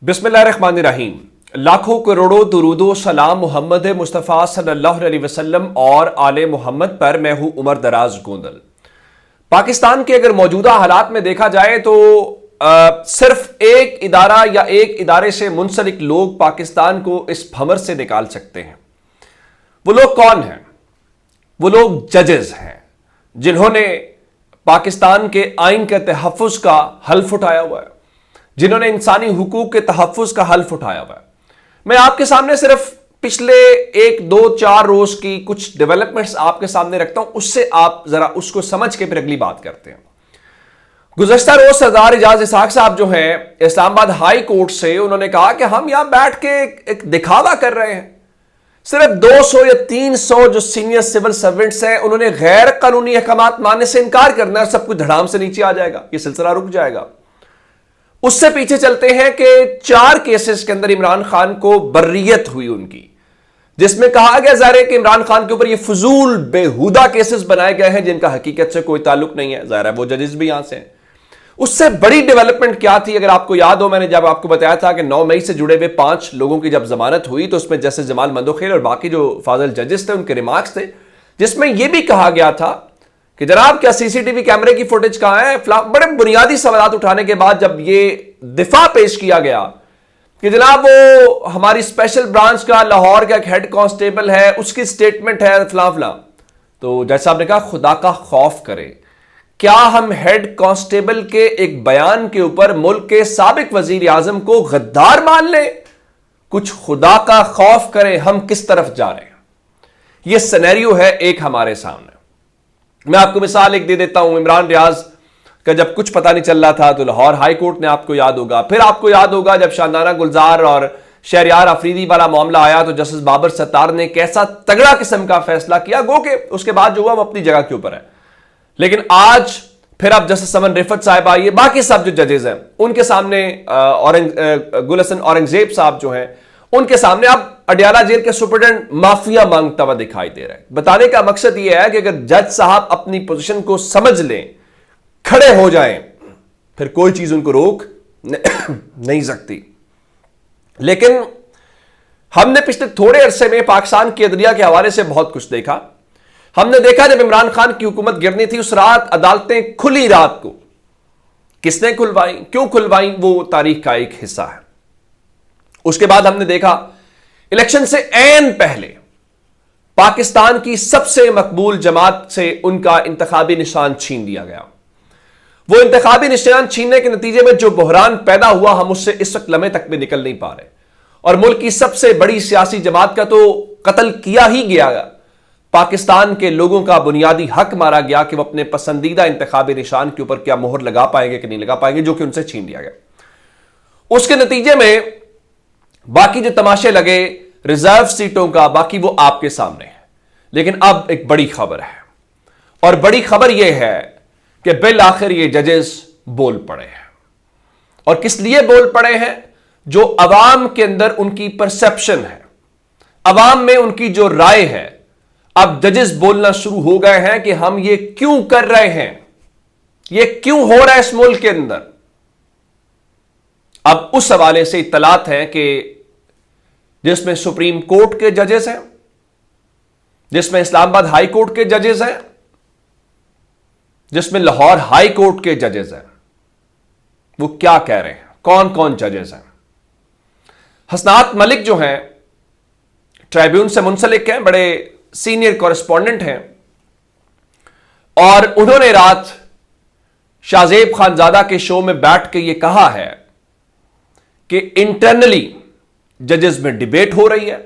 بسم اللہ الرحمن الرحیم۔ لاکھوں کروڑوں درود و سلام محمد مصطفیٰ صلی اللہ علیہ وسلم اور آل محمد پر۔ میں ہوں عمر دراز گوندل۔ پاکستان کے اگر موجودہ حالات میں دیکھا جائے تو صرف ایک ادارہ یا ایک ادارے سے منسلک لوگ پاکستان کو اس بھنور سے نکال سکتے ہیں۔ وہ لوگ کون ہیں؟ وہ لوگ ججز ہیں، جنہوں نے پاکستان کے آئین کے تحفظ کا حلف اٹھایا ہوا ہے، جنہوں نے انسانی حقوق کے تحفظ کا حلف اٹھایا ہوا ہے۔ میں آپ کے سامنے صرف پچھلے 1-2-4 روز کی کچھ ڈیولپمنٹس آپ کے سامنے رکھتا ہوں، اس سے آپ ذرا اس کو سمجھ کے پھر اگلی بات کرتے ہیں۔ گزشتہ روز سردار اعجاز اسحاق صاحب جو ہیں اسلام آباد ہائی کورٹ سے، انہوں نے کہا کہ ہم یہاں بیٹھ کے ایک دکھاوا کر رہے ہیں۔ صرف 200 یا 300 جو سینئر سول سرونٹس ہیں، انہوں نے غیر قانونی احکامات ماننے سے انکار کرنا ہے، سب کچھ دھڑام سے نیچے آ جائے گا، یہ سلسلہ رک جائے گا۔ اس سے پیچھے چلتے ہیں کہ 4 کیسز کے اندر عمران خان کو بریت ہوئی ان کی، جس میں کہا گیا ظاہر ہے کہ عمران خان کے اوپر یہ فضول بےہودہ کیسز بنائے گئے ہیں جن کا حقیقت سے کوئی تعلق نہیں ہے۔ ظاہر ہے وہ ججز بھی یہاں سے ہیں۔ اس سے بڑی ڈیولپمنٹ کیا تھی؟ اگر آپ کو یاد ہو، میں نے جب آپ کو بتایا تھا کہ 9 مئی سے جڑے ہوئے 5 لوگوں کی جب ضمانت ہوئی تو اس میں جسٹس جمال مندوخیل اور باقی جو فاضل ججز تھے ان کے ریمارکس تھے، جس میں یہ بھی کہا گیا تھا کہ جناب کیا سی سی ٹی وی کیمرے کی فوٹیج کہاں ہے؟ بڑے بنیادی سوالات اٹھانے کے بعد جب یہ دفاع پیش کیا گیا کہ جناب وہ ہماری اسپیشل برانچ کا لاہور کا ایک ہیڈ کانسٹیبل ہے، اس کی سٹیٹمنٹ ہے فلاں فلاں، تو جج صاحب نے کہا خدا کا خوف کرے، کیا ہم ہیڈ کانسٹیبل کے ایک بیان کے اوپر ملک کے سابق وزیر اعظم کو غدار مان لیں؟ کچھ خدا کا خوف کرے، ہم کس طرف جا رہے ہیں؟ یہ سینیریو ہے ایک ہمارے سامنے۔ میں آپ کو مثال ایک دے دیتا ہوں۔ عمران ریاض کا جب کچھ پتہ نہیں چل رہا تھا تو لاہور ہائی کورٹ نے، آپ کو یاد ہوگا، پھر آپ کو یاد ہوگا جب شاندانہ گلزار اور شہریار آفریدی والا معاملہ آیا تو جسٹس بابر ستار نے کیسا تگڑا قسم کا فیصلہ کیا، گو کہ اس کے بعد جو ہوا وہ اپنی جگہ کے اوپر ہے۔ لیکن آج پھر اب جسٹس سمن رفت صاحب آئیے، باقی سب جو ججز ہیں ان کے سامنے گل حسن اورنگزیب صاحب جو ہیں ان کے سامنے اب اڈیالہ جیل کے سپرڈنٹ مافیا مانگتا ہوا دکھائی دے رہا ہے۔ بتانے کا مقصد یہ ہے کہ اگر جج صاحب اپنی پوزیشن کو سمجھ لیں، کھڑے ہو جائیں، پھر کوئی چیز ان کو روک نہیں سکتی۔ لیکن ہم نے پچھلے تھوڑے عرصے میں پاکستان کی عدلیہ کے حوالے سے بہت کچھ دیکھا۔ ہم نے دیکھا جب عمران خان کی حکومت گرنی تھی اس رات عدالتیں کھلی رات کو، کس نے کھلوائیں، کیوں کھلوائیں، وہ تاریخ کا ایک حصہ ہے۔ اس کے بعد ہم نے دیکھا الیکشن سے عین پہلے پاکستان کی سب سے مقبول جماعت سے ان کا انتخابی نشان چھین دیا گیا۔ وہ انتخابی نشان چھیننے کے نتیجے میں جو بحران پیدا ہوا، ہم اس سے اس وقت لمحے تک بھی نکل نہیں پا رہے، اور ملک کی سب سے بڑی سیاسی جماعت کا تو قتل کیا ہی گیا۔ پاکستان کے لوگوں کا بنیادی حق مارا گیا کہ وہ اپنے پسندیدہ انتخابی نشان کے اوپر کیا مہر لگا پائیں گے کہ نہیں لگا پائیں گے، جو کہ ان سے چھین دیا گیا۔ اس کے نتیجے میں باقی جو تماشے لگے ریزرو سیٹوں کا، باقی وہ آپ کے سامنے ہے۔ لیکن اب ایک بڑی خبر ہے، اور بڑی خبر یہ ہے کہ بالآخر یہ ججز بول پڑے ہیں۔ اور کس لیے بول پڑے ہیں؟ جو عوام کے اندر ان کی پرسپشن ہے، عوام میں ان کی جو رائے ہے، اب ججز بولنا شروع ہو گئے ہیں کہ ہم یہ کیوں کر رہے ہیں، یہ کیوں ہو رہا ہے اس ملک کے اندر۔ اب اس حوالے سے اطلاعات ہیں کہ جس میں سپریم کورٹ کے ججز ہیں، جس میں اسلام آباد ہائی کورٹ کے ججز ہیں، جس میں لاہور ہائی کورٹ کے ججز ہیں، وہ کیا کہہ رہے ہیں، کون کون ججز ہیں۔ حسنات ملک جو ہیں ٹرائیبیون سے منسلک ہیں، بڑے سینئر کورسپونڈنٹ ہیں، اور انہوں نے رات شاہ زیب خانزادہ کے شو میں بیٹھ کے یہ کہا ہے کہ انٹرنلی ججز میں ڈیبیٹ ہو رہی ہے،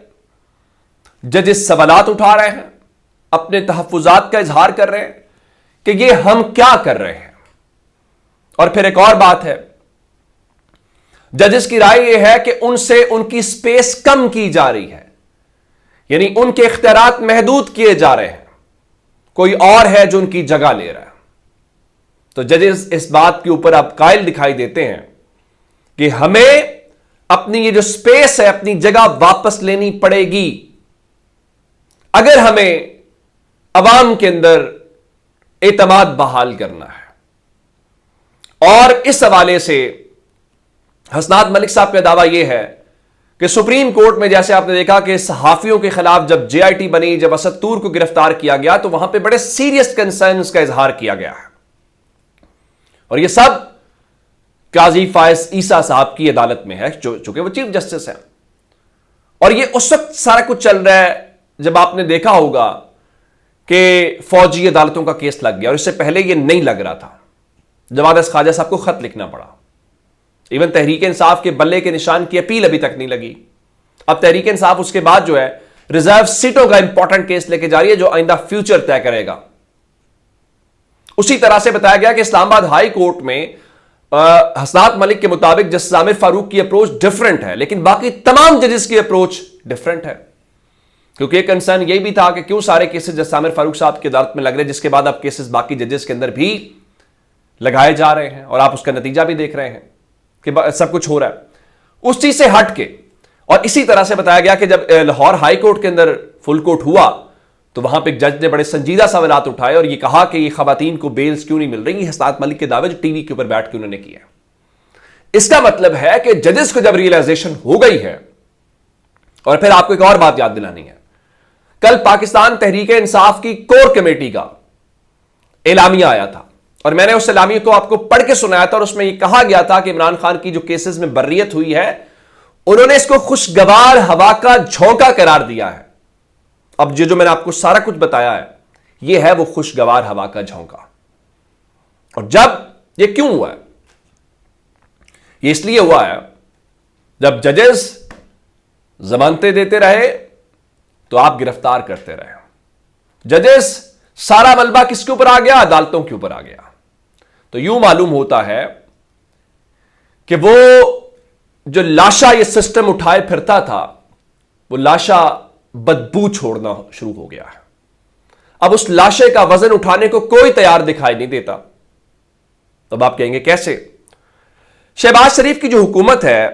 ججز سوالات اٹھا رہے ہیں، اپنے تحفظات کا اظہار کر رہے ہیں کہ یہ ہم کیا کر رہے ہیں۔ اور پھر ایک اور بات ہے، ججز کی رائے یہ ہے کہ ان سے ان کی سپیس کم کی جا رہی ہے، یعنی ان کے اختیارات محدود کیے جا رہے ہیں، کوئی اور ہے جو ان کی جگہ لے رہا ہے۔ تو ججز اس بات کے اوپر اب قائل دکھائی دیتے ہیں کہ ہمیں اپنی یہ جو سپیس ہے، اپنی جگہ واپس لینی پڑے گی اگر ہمیں عوام کے اندر اعتماد بحال کرنا ہے۔ اور اس حوالے سے حسنات ملک صاحب کا دعویٰ یہ ہے کہ سپریم کورٹ میں جیسے آپ نے دیکھا کہ صحافیوں کے خلاف جب JIT بنی، جب اسد طور کو گرفتار کیا گیا تو وہاں پہ بڑے سیریس کنسرنز کا اظہار کیا گیا ہے، اور یہ سب قاضی فائز عیسیٰ صاحب کی عدالت میں ہے چونکہ وہ چیف جسٹس ہیں. اور یہ اس وقت سارا کچھ چل رہا ہے جب آپ نے دیکھا ہوگا کہ فوجی عدالتوں کا کیس لگ گیا، اور اس سے پہلے یہ نہیں لگ رہا تھا. جواد خواجہ صاحب کو خط لکھنا پڑا، ایون تحریک انصاف کے بلے کے نشان کی اپیل ابھی تک نہیں لگی. اب تحریک انصاف اس کے بعد جو ہے ریزرو سیٹوں کا امپورٹنٹ کیس لے کے جا رہی ہے جو آئندہ فیوچر طے کرے گا. اسی طرح سے بتایا گیا کہ اسلام آباد ہائی کورٹ میں حسنات ملک کے مطابق جسٹس عامر فاروق کی اپروچ ڈفرنٹ ہے، لیکن باقی تمام ججز کی اپروچ ڈفرنٹ ہے. کیونکہ ایک کنسرن یہ بھی تھا کہ کیوں سارے کیسز جسٹس عامر فاروق صاحب کی عدالت میں لگ رہے، جس کے بعد اب کیسز باقی ججز کے اندر بھی لگائے جا رہے ہیں، اور آپ اس کا نتیجہ بھی دیکھ رہے ہیں کہ سب کچھ ہو رہا ہے اس چیز سے ہٹ کے. اور اسی طرح سے بتایا گیا کہ جب لاہور ہائی کورٹ کے اندر فل کورٹ ہوا تو وہاں پہ ایک جج نے بڑے سنجیدہ سوالات اٹھائے اور یہ کہا کہ یہ خواتین کو بیلز کیوں نہیں مل رہی. یہ حسنات ملک کے دعوے جو ٹی وی کے اوپر بیٹھ کے انہوں نے کیا. اس کا مطلب ہے کہ ججز کو جب ریئلائزیشن ہو گئی ہے. اور پھر آپ کو ایک اور بات یاد دلانی ہے، کل پاکستان تحریک انصاف کی کور کمیٹی کا اعلامیہ آیا تھا، اور میں نے اس اعلامیہ کو آپ کو پڑھ کے سنایا تھا، اور اس میں یہ کہا گیا تھا کہ عمران خان کی جو کیسز میں بریت ہوئی ہے انہوں نے اس کو خوشگوار ہوا کا جھونکا قرار دیا ہے. اب جو میں نے آپ کو سارا کچھ بتایا ہے یہ ہے وہ خوشگوار ہوا کا جھونکا. اور جب یہ کیوں ہوا ہے؟ یہ اس لیے ہوا ہے جب ججز ضمانتیں دیتے رہے تو آپ گرفتار کرتے رہے. ججز سارا ملبہ کس کے اوپر آ گیا؟ عدالتوں کے اوپر آ گیا. تو یوں معلوم ہوتا ہے کہ وہ جو لاشا یہ سسٹم اٹھائے پھرتا تھا وہ لاشا بدبو چھوڑنا شروع ہو گیا ہے. اب اس لاشے کا وزن اٹھانے کو کوئی تیار دکھائی نہیں دیتا. اب آپ کہیں گے کیسے؟ شہباز شریف کی جو حکومت ہے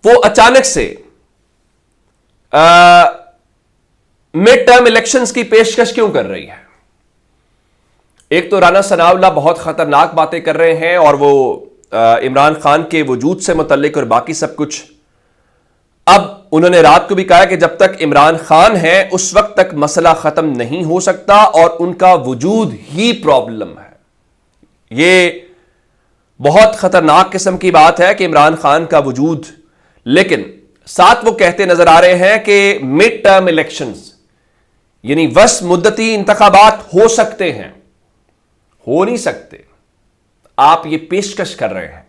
وہ اچانک سے مڈ ٹرم الیکشنز کی پیشکش کیوں کر رہی ہے؟ ایک تو رانا ثناء اللہ بہت خطرناک باتیں کر رہے ہیں، اور وہ عمران خان کے وجود سے متعلق اور باقی سب کچھ. اب انہوں نے رات کو بھی کہا کہ جب تک عمران خان ہے اس وقت تک مسئلہ ختم نہیں ہو سکتا، اور ان کا وجود ہی پرابلم ہے. یہ بہت خطرناک قسم کی بات ہے کہ عمران خان کا وجود. لیکن ساتھ وہ کہتے نظر آ رہے ہیں کہ مڈ ٹرم الیکشنز یعنی وسط مدتی انتخابات ہو سکتے ہیں. ہو نہیں سکتے. آپ یہ پیشکش کر رہے ہیں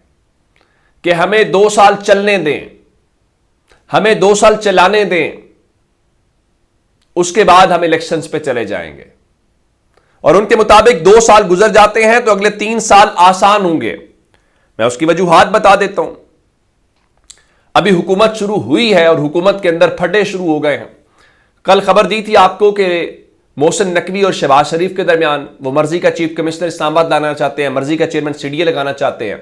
کہ ہمیں 2 سال چلنے دیں، ہمیں 2 سال چلانے دیں، اس کے بعد ہم الیکشنز پہ چلے جائیں گے. اور ان کے مطابق 2 سال گزر جاتے ہیں تو اگلے 3 سال آسان ہوں گے. میں اس کی وجوہات بتا دیتا ہوں. ابھی حکومت شروع ہوئی ہے اور حکومت کے اندر پھڈے شروع ہو گئے ہیں. کل خبر دی تھی آپ کو کہ محسن نقوی اور شہباز شریف کے درمیان وہ مرضی کا چیف کمشنر اسلام آباد لانا چاہتے ہیں، مرضی کا چیئرمین CDA لگانا چاہتے ہیں.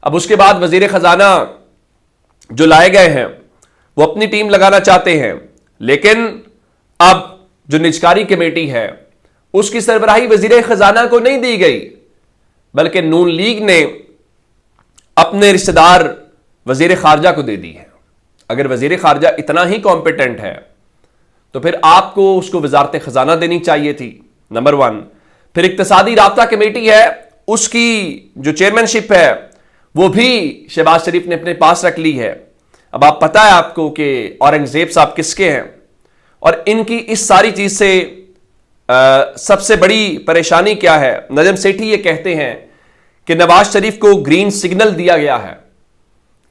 اب اس کے بعد وزیر خزانہ جو لائے گئے ہیں وہ اپنی ٹیم لگانا چاہتے ہیں، لیکن اب جو نجکاری کمیٹی ہے اس کی سربراہی وزیر خزانہ کو نہیں دی گئی، بلکہ نون لیگ نے اپنے رشتہ دار وزیر خارجہ کو دے دی ہے. اگر وزیر خارجہ اتنا ہی کمپیٹنٹ ہے تو پھر آپ کو اس کو وزارت خزانہ دینی چاہیے تھی، نمبر 1. پھر اقتصادی رابطہ کمیٹی ہے، اس کی جو چیئرمین شپ ہے وہ بھی شہباز شریف نے اپنے پاس رکھ لی ہے. اب آپ پتہ ہے آپ کو کہ اورنگزیب صاحب کس کے ہیں، اور ان کی اس ساری چیز سے سب سے بڑی پریشانی کیا ہے؟ نجم سیٹھی یہ کہتے ہیں کہ نواز شریف کو گرین سگنل دیا گیا ہے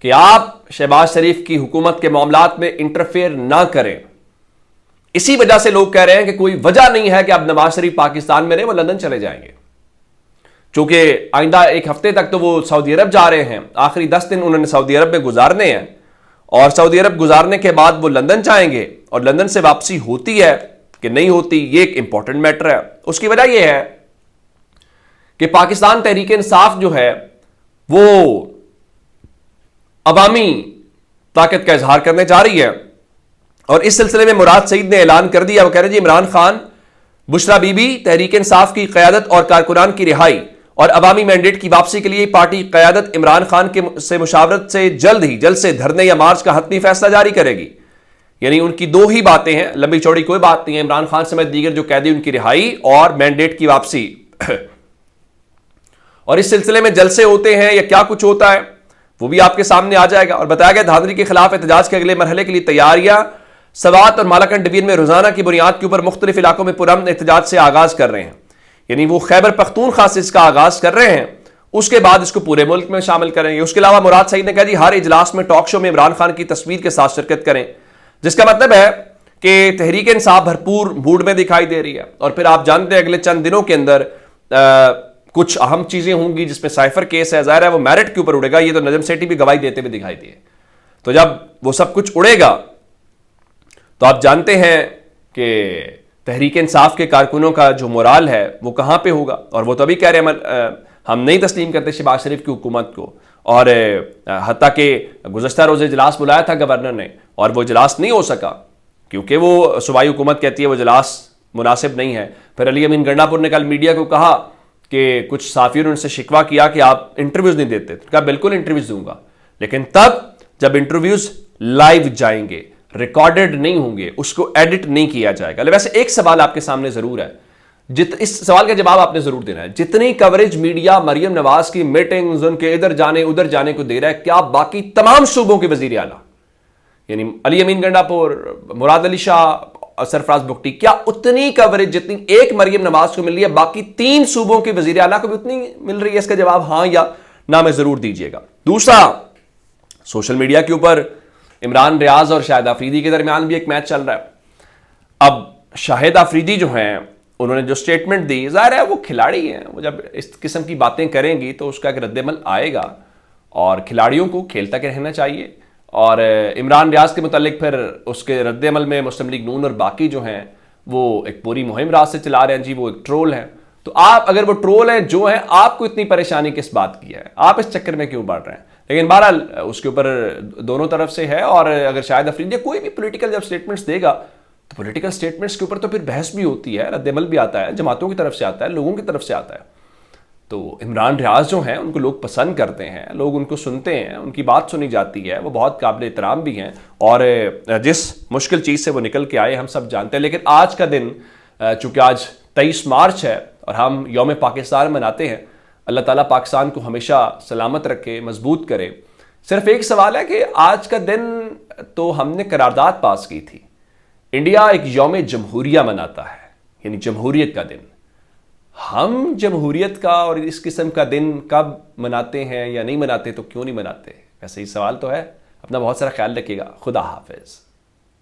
کہ آپ شہباز شریف کی حکومت کے معاملات میں انٹرفیئر نہ کریں. اسی وجہ سے لوگ کہہ رہے ہیں کہ کوئی وجہ نہیں ہے کہ اب نواز شریف پاکستان میں رہے، وہ لندن چلے جائیں گے. چونکہ آئندہ 1 ہفتے تک تو وہ سعودی عرب جا رہے ہیں، آخری 10 دن انہوں نے سعودی عرب میں گزارنے ہیں، اور سعودی عرب گزارنے کے بعد وہ لندن جائیں گے. اور لندن سے واپسی ہوتی ہے کہ نہیں ہوتی یہ ایک امپورٹنٹ میٹر ہے. اس کی وجہ یہ ہے کہ پاکستان تحریک انصاف جو ہے وہ عوامی طاقت کا اظہار کرنے جا رہی ہے. اور اس سلسلے میں مراد سعید نے اعلان کر دیا، وہ کہہ رہے جی عمران خان، بشرا بی بی، تحریک انصاف کی قیادت اور کارکنان کی رہائی اور عوامی مینڈیٹ کی واپسی کے لیے پارٹی قیادت عمران خان سے مشاورت سے جلد سے دھرنے یا مارچ کا حتمی فیصلہ جاری کرے گی. یعنی ان کی دو ہی باتیں ہیں, لمبی چوڑی کوئی بات نہیں ہے. عمران خان سمیت دیگر جو قیدی ان کی رہائی اور مینڈیٹ کی واپسی. اور اس سلسلے میں جلسے ہوتے ہیں یا کیا کچھ ہوتا ہے وہ بھی آپ کے سامنے آ جائے گا. اور بتایا گیا دھاندلی کے خلاف احتجاج کے اگلے مرحلے کے لیے تیاریاں سوات اور مالاکنڈ ڈویژن میں روزانہ کی بنیاد کے اوپر مختلف علاقوں میں پرامن احتجاج سے آغاز کر رہے ہیں. یعنی وہ خیبر پختونخوا سے اس کا آغاز کر رہے ہیں, اس کے بعد اس کو پورے ملک میں شامل کریں گے. اس کے علاوہ مراد سعید نے کہا جی ہر اجلاس میں ٹاک شو میں عمران خان کی تصویر کے ساتھ شرکت کریں, جس کا مطلب ہے کہ تحریک انصاف بھرپور موڈ میں دکھائی دے رہی ہے. اور پھر آپ جانتے ہیں اگلے چند دنوں کے اندر کچھ اہم چیزیں ہوں گی جس میں سائفر کیس ہے, ظاہر ہے وہ میرٹ کے اوپر اڑے گا. یہ تو نجم سیٹھی بھی گواہی دیتے ہوئے دکھائی دیے. تو جب وہ سب کچھ اڑے گا تو آپ جانتے ہیں کہ تحریک انصاف کے کارکنوں کا جو مورال ہے وہ کہاں پہ ہوگا. اور وہ تو ابھی کہہ رہے ہیں ہم نہیں تسلیم کرتے شہباز شریف کی حکومت کو. اور حتیٰ کہ گزشتہ روز اجلاس بلایا تھا گورنر نے اور وہ اجلاس نہیں ہو سکا کیونکہ وہ صوبائی حکومت کہتی ہے وہ اجلاس مناسب نہیں ہے. پھر علی امین گنڈاپور نے کل میڈیا کو کہا کہ کچھ صحافیوں نے ان سے شکوہ کیا کہ آپ انٹرویوز نہیں دیتے. تو کہا بالکل انٹرویوز دوں گا, لیکن تب جب انٹرویوز لائیو جائیں گے, ریکارڈڈ نہیں ہوں گے, اس کو ایڈٹ نہیں کیا جائے گا. ویسے ایک سوال آپ کے سامنے ضرور ہے, اس سوال کا جواب آپ نے ضرور دینا ہے. جتنی کوریج میڈیا مریم نواز کی میٹنگز ان کے ادھر جانے کو دے رہا ہے, کیا باقی تمام صوبوں کے وزیر اعلیٰ یعنی علی امین گنڈاپور, مراد علی شاہ, سرفراز بگٹی, کیا اتنی کوریج جتنی ایک مریم نواز کو مل رہی ہے باقی 3 صوبوں کے وزیر اعلیٰ کو بھی اتنی مل رہی ہے؟ اس کا جواب ہاں یا نہ میں ضرور دیجیے گا. دوسرا, سوشل میڈیا کے اوپر عمران ریاض اور شاہد آفریدی کے درمیان بھی ایک میچ چل رہا ہے. اب شاہد آفریدی جو ہیں انہوں نے جو سٹیٹمنٹ دی, ظاہر ہے وہ کھلاڑی ہیں, وہ جب اس قسم کی باتیں کریں گی تو اس کا ایک رد عمل آئے گا اور کھلاڑیوں کو کھیل تک رہنا چاہیے. اور عمران ریاض کے متعلق پھر اس کے رد عمل میں مسلم لیگ نون اور باقی جو ہیں وہ ایک پوری مہم راز سے چلا رہے ہیں جی وہ ایک ٹرول ہیں. تو آپ اگر وہ ٹرول ہیں جو ہیں, آپ کو اتنی پریشانی کس بات کی ہے, آپ اس چکر میں کیوں بڑھ رہے ہیں؟ لیکن بہرحال اس کے اوپر دونوں طرف سے ہے. اور اگر شاہد آفریدی کوئی بھی پولیٹیکل جب سٹیٹمنٹس دے گا تو پولیٹیکل سٹیٹمنٹس کے اوپر تو پھر بحث بھی ہوتی ہے, رد عمل بھی آتا ہے, جماعتوں کی طرف سے آتا ہے, لوگوں کی طرف سے آتا ہے. تو عمران ریاض جو ہیں ان کو لوگ پسند کرتے ہیں, لوگ ان کو سنتے ہیں, ان کی بات سنی جاتی ہے, وہ بہت قابل احترام بھی ہیں اور جس مشکل چیز سے وہ نکل کے آئے ہم سب جانتے ہیں. لیکن آج کا دن چونکہ آج 23 مارچ ہے اور ہم یوم پاکستان مناتے ہیں, اللہ تعالیٰ پاکستان کو ہمیشہ سلامت رکھے, مضبوط کرے. صرف ایک سوال ہے کہ آج کا دن تو ہم نے قرارداد پاس کی تھی, انڈیا ایک یوم جمہوریہ مناتا ہے یعنی جمہوریت کا دن. ہم جمہوریت کا اور اس قسم کا دن کب مناتے ہیں یا نہیں مناتے, تو کیوں نہیں مناتے؟ ایسا ہی سوال تو ہے. اپنا بہت سارا خیال رکھیے گا. خدا حافظ.